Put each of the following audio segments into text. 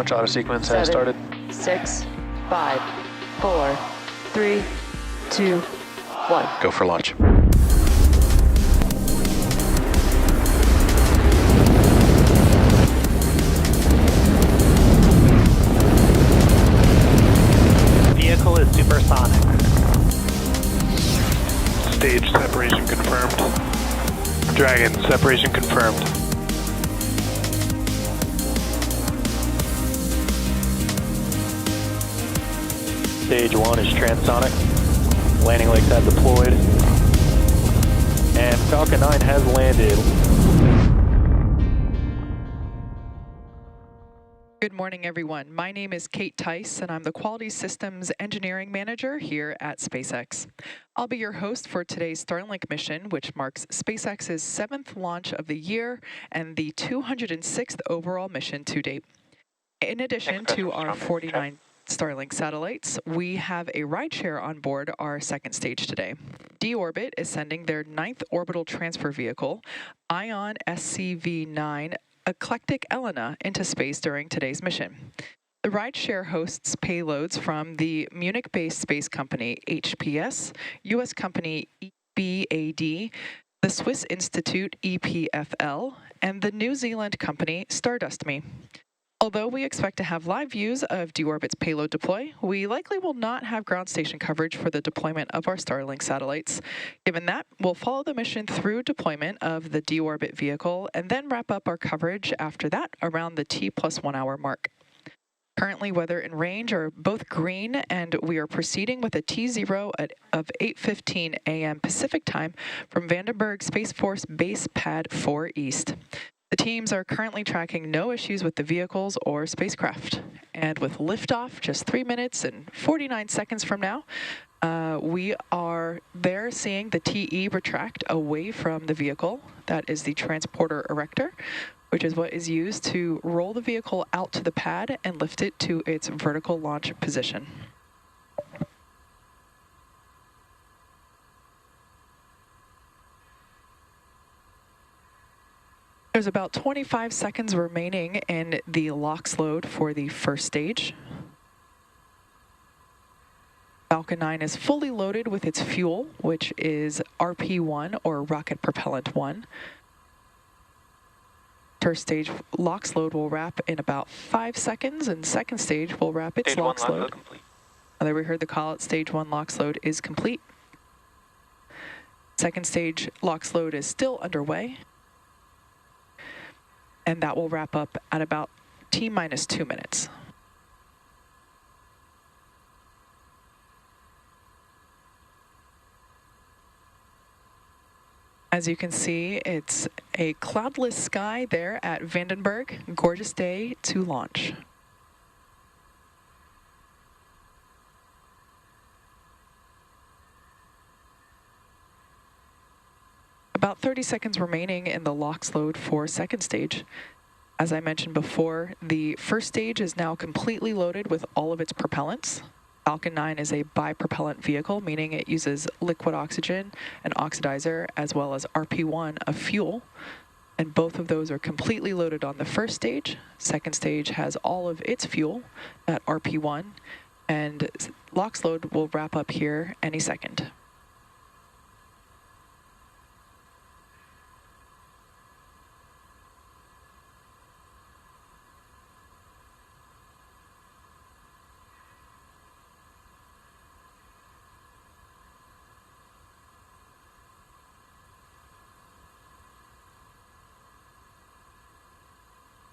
Launch auto sequence has started. 6, 5, 4, 3, 2, 1. Go for launch. Vehicle is supersonic. Stage separation confirmed. Dragon, separation confirmed. Stage 1 is transonic. Landing legs have deployed. And Falcon 9 has landed. Good morning, everyone. My name is Kate Tice, and I'm the Quality Systems Engineering Manager here at SpaceX. I'll be your host for today's Starlink mission, which marks SpaceX's 7th launch of the year and the 206th overall mission to date. In addition to our 49 Starlink satellites, we have a rideshare on board our second stage today. D-Orbit is sending their 9th orbital transfer vehicle, ION SCV-9 Eclectic Elena, into space during today's mission. The rideshare hosts payloads from the Munich-based space company HPS, U.S. company EBAD, the Swiss Institute EPFL, and the New Zealand company Stardust Me. Although we expect to have live views of D-Orbit's payload deploy, we likely will not have ground station coverage for the deployment of our Starlink satellites. Given that, we'll follow the mission through deployment of the D-Orbit vehicle and then wrap up our coverage after that around the T+1 hour mark. Currently, weather and range are both green, and we are proceeding with a T0 of 8:15 a.m. Pacific time from Vandenberg Space Force Base Pad 4 East. The teams are currently tracking no issues with the vehicles or spacecraft. And with liftoff just 3 minutes and 49 seconds from now, we are there seeing the TE retract away from the vehicle. That is the transporter erector, which is what is used to roll the vehicle out to the pad and lift it to its vertical launch position. There's about 25 seconds remaining in the LOX load for the first stage. Falcon 9 is fully loaded with its fuel, which is RP1 or rocket propellant 1. First stage LOX load will wrap in about 5 seconds, and second stage will wrap its LOX load. There we heard the call out, stage 1 LOX load is complete. Second stage LOX load is still underway, and that will wrap up at about T-2 minutes. As you can see, it's a cloudless sky there at Vandenberg. Gorgeous day to launch. About 30 seconds remaining in the LOX load for second stage. As I mentioned before, the first stage is now completely loaded with all of its propellants. Falcon 9 is a bipropellant vehicle, meaning it uses liquid oxygen, an oxidizer, as well as RP1, a fuel. And both of those are completely loaded on the first stage. Second stage has all of its fuel at RP1, and LOX load will wrap up here any second.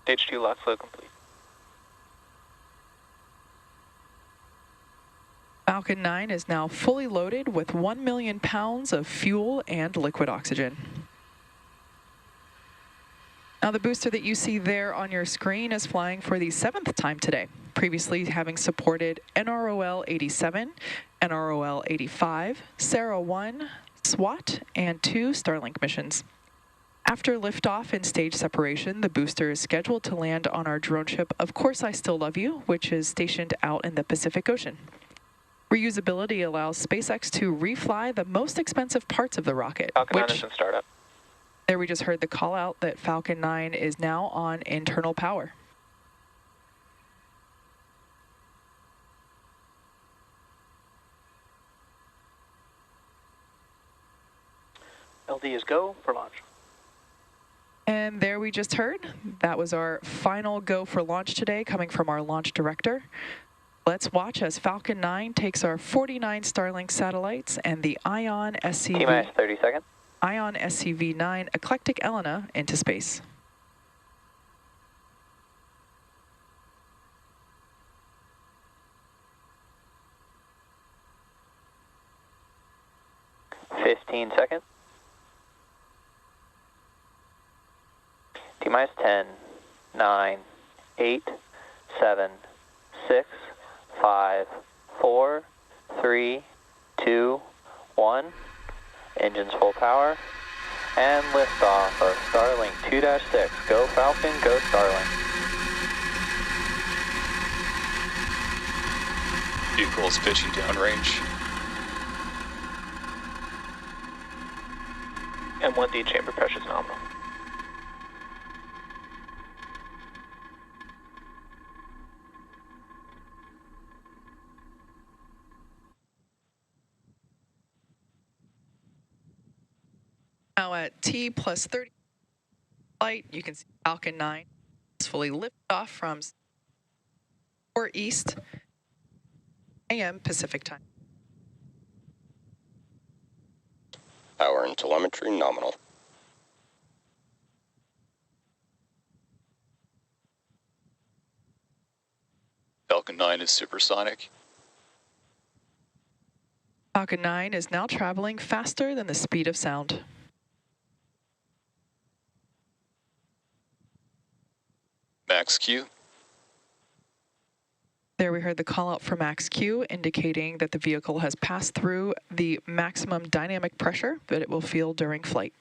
Stage 2 LOX load complete. Falcon 9 is now fully loaded with 1 million pounds of fuel and liquid oxygen. Now the booster that you see there on your screen is flying for the 7th time today, previously having supported NROL 87, NROL 85, Sarah 1, SWAT, and 2 Starlink missions. After liftoff and stage separation, the booster is scheduled to land on our drone ship, Of Course I Still Love You, which is stationed out in the Pacific Ocean. Reusability allows SpaceX to refly the most expensive parts of the rocket, Falcon 9 is in startup. There we just heard the call out that Falcon 9 is now on internal power. LD is go for launch. And there we just heard, that was our final go for launch today, coming from our launch director. Let's watch as Falcon 9 takes our 49 Starlink satellites and the Ion T-minus 30 seconds. Ion SCV-9 Eclectic Elena into space. Fifteen seconds. T-minus 10, 9, 8, 7, 6, 5, 4, 3, 2, 1. Engines full power. And liftoff of Starlink 2-6. Go Falcon, go Starlink. Vehicle is pitching downrange. M1D chamber pressure is nominal. Now at T plus 30 flight, you can see Falcon 9 is fully lifted off from 4 East AM Pacific time. Power and telemetry nominal. Falcon 9 is supersonic. Falcon 9 is now traveling faster than the speed of sound. Max Q. There we heard the call out for max Q, indicating that the vehicle has passed through the maximum dynamic pressure that it will feel during flight.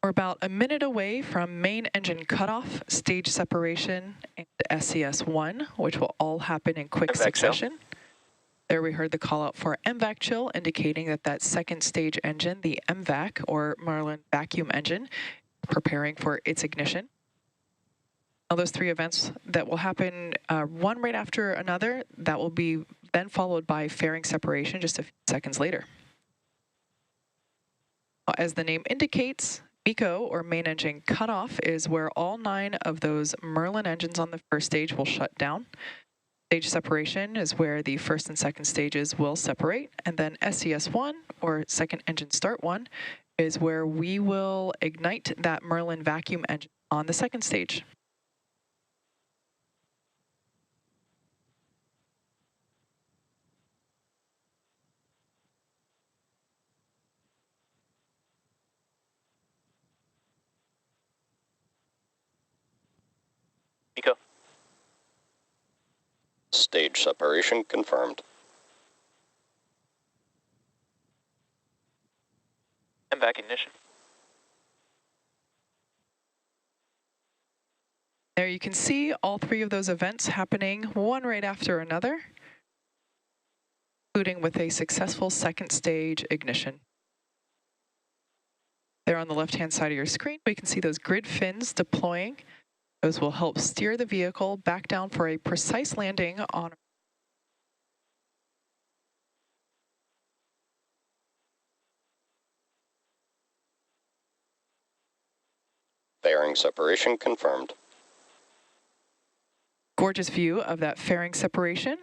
We're about a minute away from main engine cutoff, stage separation, and SES-1, which will all happen in quick succession. There we heard the call out for MVAC chill, indicating that that second stage engine, the MVAC, or Merlin vacuum engine, preparing for its ignition. Now those 3 events that will happen one right after another, that will be then followed by fairing separation just a few seconds later. As the name indicates, MECO, or main engine cutoff, is where all 9 of those Merlin engines on the first stage will shut down. Stage separation is where the first and second stages will separate, and then SES-1, or second engine start 1, is where we will ignite that Merlin vacuum engine on the second stage. Nico. Stage separation confirmed. MVAC ignition. There you can see all 3 of those events happening one right after another, including with a successful second stage ignition. There on the left-hand side of your screen, we can see those grid fins deploying. Those will help steer the vehicle back down for a precise landing on Fairing separation confirmed. gorgeous view of that fairing separation,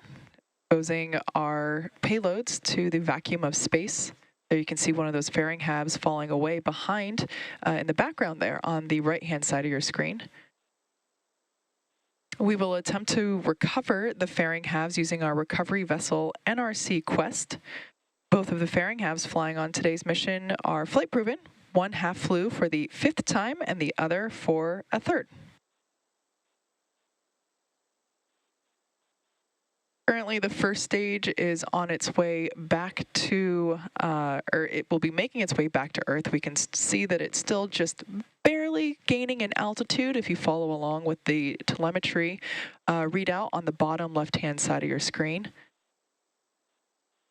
exposing our payloads to the vacuum of space. There you can see one of those fairing halves falling away behind in the background there on the right-hand side of your screen. We will attempt to recover the fairing halves using our recovery vessel NRC Quest. Both of the fairing halves flying on today's mission are flight proven. One half flew for the 5th time and the other for a 3rd. Currently, the first stage is on its way back to, or it will be making its way back to Earth. We can see that it's still just barely gaining in altitude if you follow along with the telemetry readout on the bottom left-hand side of your screen.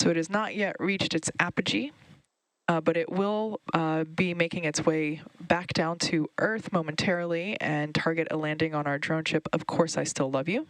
So it has not yet reached its apogee. but it will be making its way back down to Earth momentarily and target a landing on our drone ship, Of Course I Still Love You.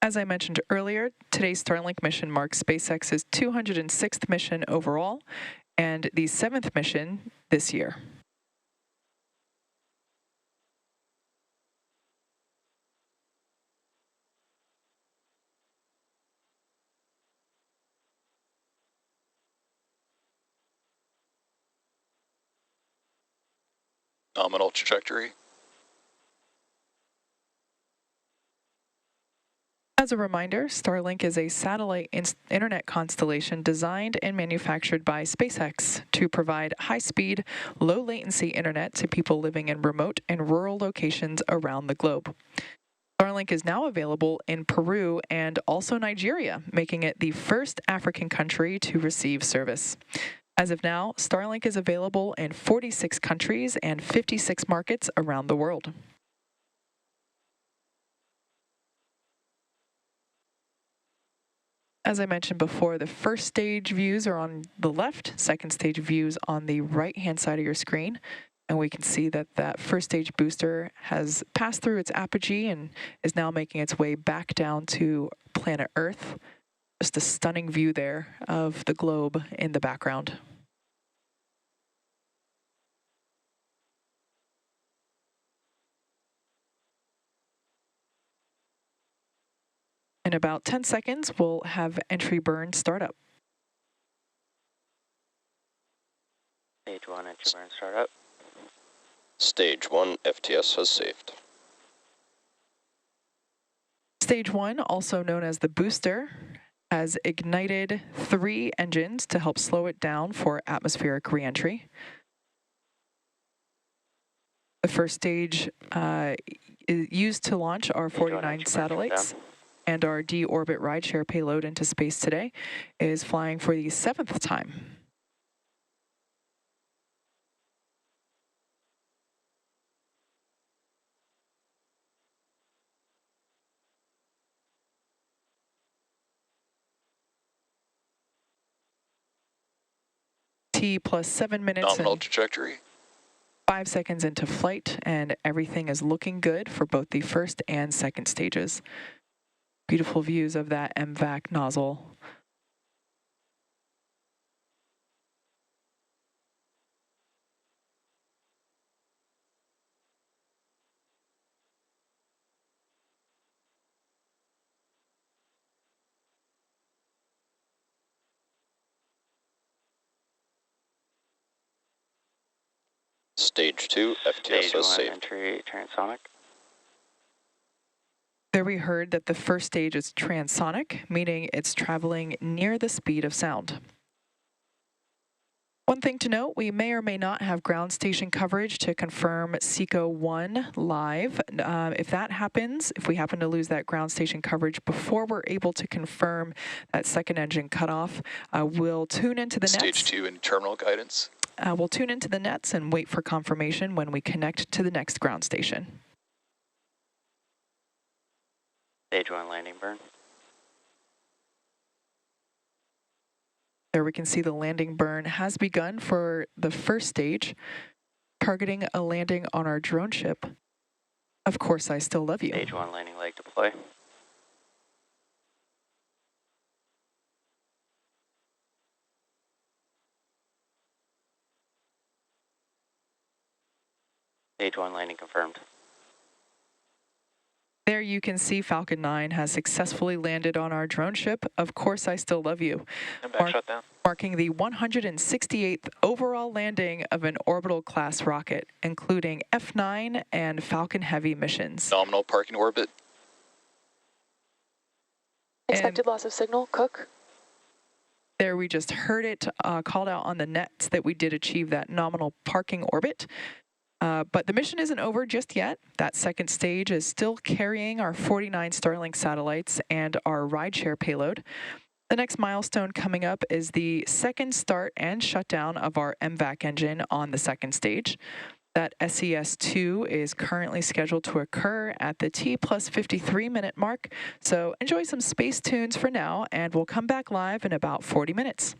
As I mentioned earlier, today's Starlink mission marks SpaceX's 206th mission overall and the 7th mission this year. Nominal trajectory. As a reminder, Starlink is a satellite internet constellation designed and manufactured by SpaceX to provide high-speed, low-latency internet to people living in remote and rural locations around the globe. Starlink is now available in Peru and also Nigeria, making it the first African country to receive service. As of now, Starlink is available in 46 countries and 56 markets around the world. As I mentioned before, the first stage views are on the left, second stage views on the right-hand side of your screen. And we can see that that first stage booster has passed through its apogee and is now making its way back down to planet Earth. Just a stunning view there of the globe in the background. In about 10 seconds, we'll have entry burn start up. Stage 1 entry burn start up. Stage 1 FTS has saved. Stage 1, also known as the booster, has ignited 3 engines to help slow it down for atmospheric reentry. The first stage is used to launch our 49 satellites, and our deorbit rideshare payload into space today is flying for the 7th time. T plus 7 minutes Nominal and trajectory. 5 seconds into flight, and everything is looking good for both the first and second stages. Beautiful views of that MVAC nozzle. Stage 2 FTS Stage has 1 saved. entry transonic. There we heard that the first stage is transonic, meaning it's traveling near the speed of sound. One thing to note, we may or may not have ground station coverage to confirm SECO 1 live. If that happens, if we happen to lose that ground station coverage before we're able to confirm that second engine cutoff, we'll tune into the nets. Stage 2 in terminal guidance. We'll tune into the nets and wait for confirmation when we connect to the next ground station. Stage 1 landing burn. There we can see the landing burn has begun for the first stage, targeting a landing on our drone ship. Of Course I Still Love You. Stage 1 landing leg deploy. Stage 1 landing confirmed. There you can see Falcon 9 has successfully landed on our drone ship, Of Course I Still Love You, And back shut down. marking the 168th overall landing of an orbital class rocket, including F9 and Falcon Heavy missions. Nominal parking orbit. Expected loss of signal, Cook. There we just heard it called out on the nets that we did achieve that nominal parking orbit. But the mission isn't over just yet. That second stage is still carrying our 49 Starlink satellites and our rideshare payload. The next milestone coming up is the second start and shutdown of our MVAC engine on the second stage. That SES-2 is currently scheduled to occur at the T+53 minute mark. So enjoy some space tunes for now, and we'll come back live in about 40 minutes.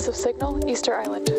loss of signal, Easter Island.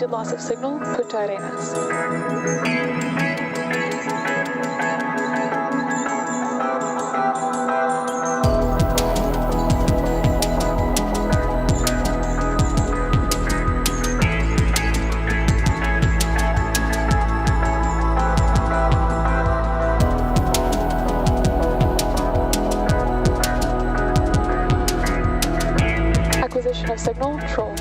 Expected loss of signal, Punta Arenas. Acquisition of signal, Troll.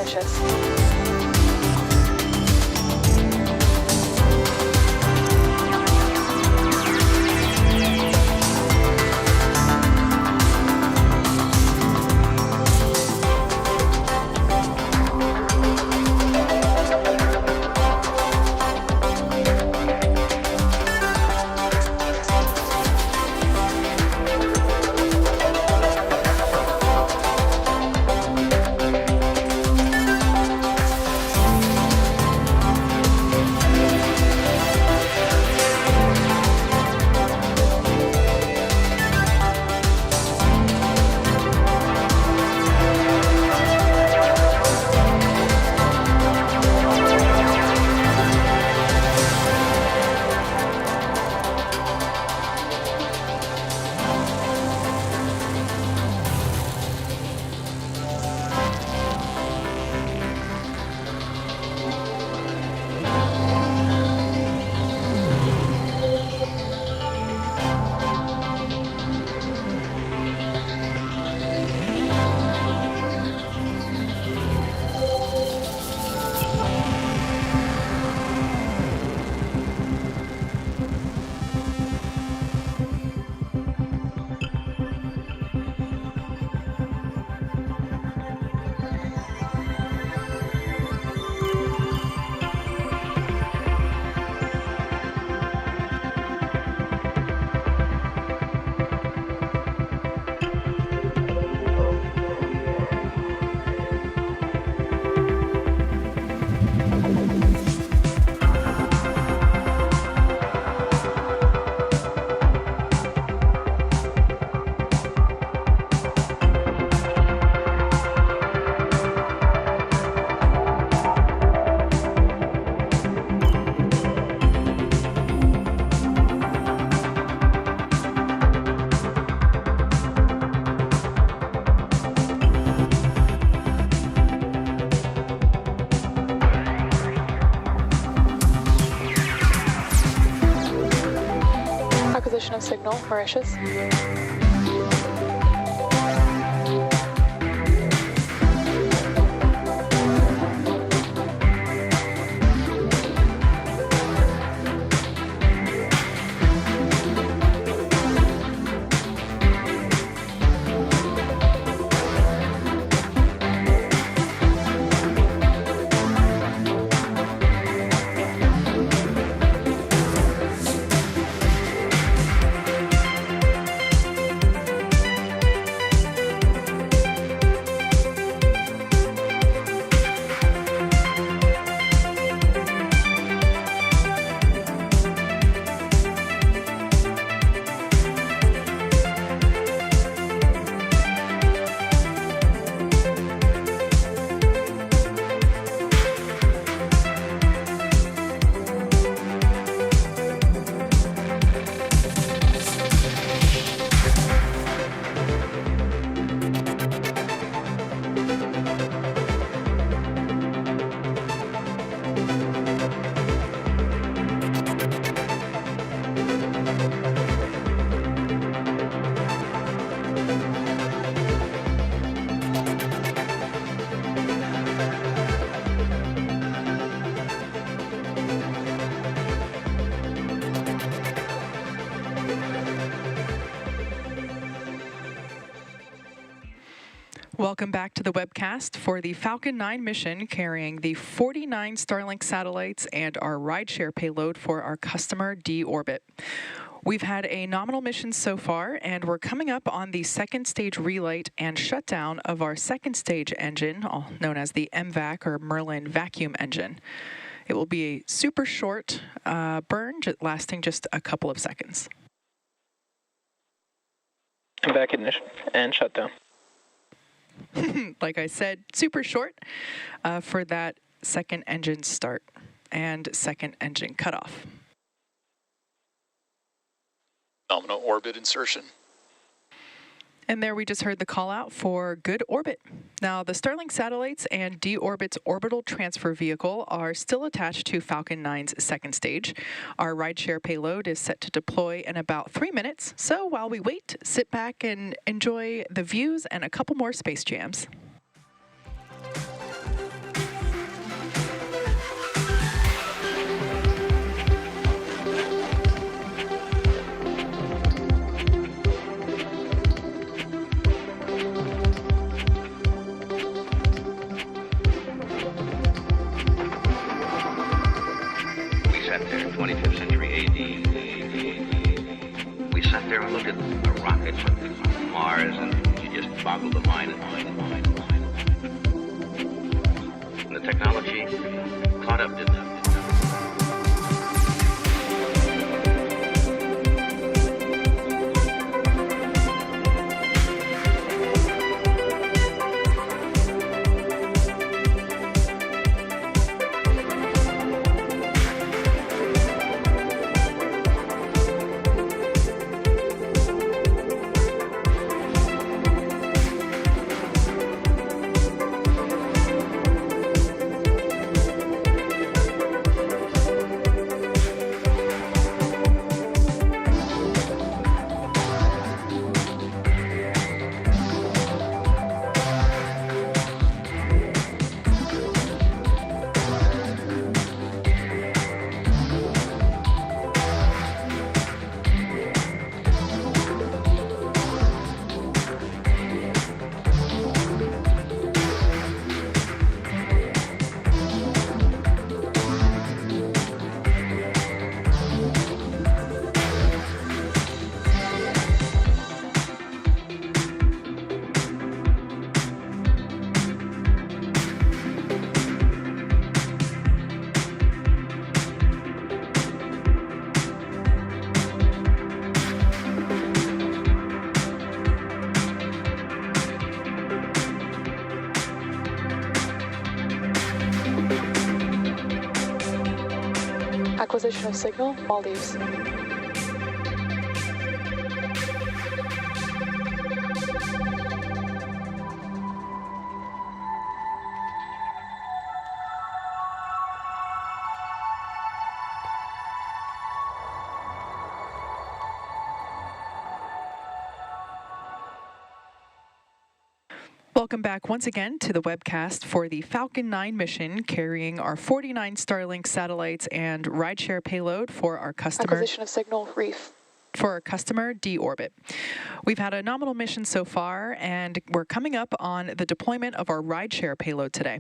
Mauritius. Acquisition of signal, Mauritius. Welcome back to the webcast for the Falcon 9 mission carrying the 49 Starlink satellites and our rideshare payload for our customer D-Orbit. We've had a nominal mission so far, and we're coming up on the second stage relight and shutdown of our second stage engine, known as the MVAC or Merlin vacuum engine. It will be a super short burn, lasting just a couple of seconds. Back ignition and shutdown. Like I said, super short for that second engine start and second engine cutoff. Nominal orbit insertion. And there we just heard the call out for good orbit. Now, the Starlink satellites and D-Orbit's orbital transfer vehicle are still attached to Falcon 9's second stage. Our rideshare payload is set to deploy in about 3 minutes. So while we wait, sit back and enjoy the views and a couple more space jams. sat there in 25th century AD. We sat there and looked at a rocket from Mars, and you just boggled the mind and the technology caught up, didn't it? Acquisition of signal, Maldives. Welcome back once again to the webcast for the Falcon 9 mission carrying our 49 Starlink satellites and rideshare payload for our customer. Acquisition of signal, Reef. For our customer, D-Orbit. We've had a nominal mission so far, and we're coming up on the deployment of our rideshare payload today.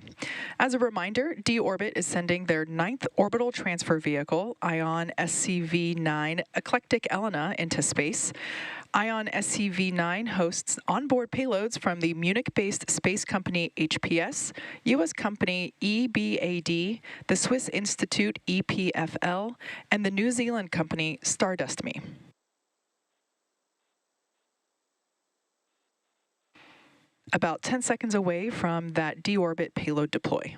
As a reminder, D-Orbit is sending their 9th orbital transfer vehicle, ION SCV-9 Eclectic Elena, into space. ION SCV-9 hosts onboard payloads from the Munich-based space company HPS, U.S. company EBAD, the Swiss Institute EPFL, and the New Zealand company Stardust.me. About 10 seconds away from that D-Orbit payload deploy.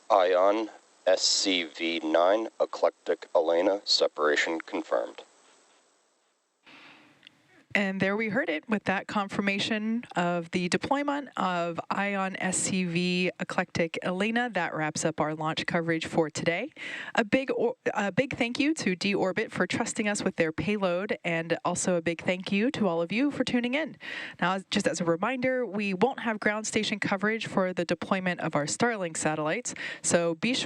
ION SCV-9 Eclectic Elena, separation confirmed. And there we heard it with that confirmation of the deployment of ION SCV Eclectic Elena. That wraps up our launch coverage for today. A big thank you to D-Orbit for trusting us with their payload, and also a big thank you to all of you for tuning in. Now, just as a reminder, we won't have ground station coverage for the deployment of our Starlink satellites, so be sure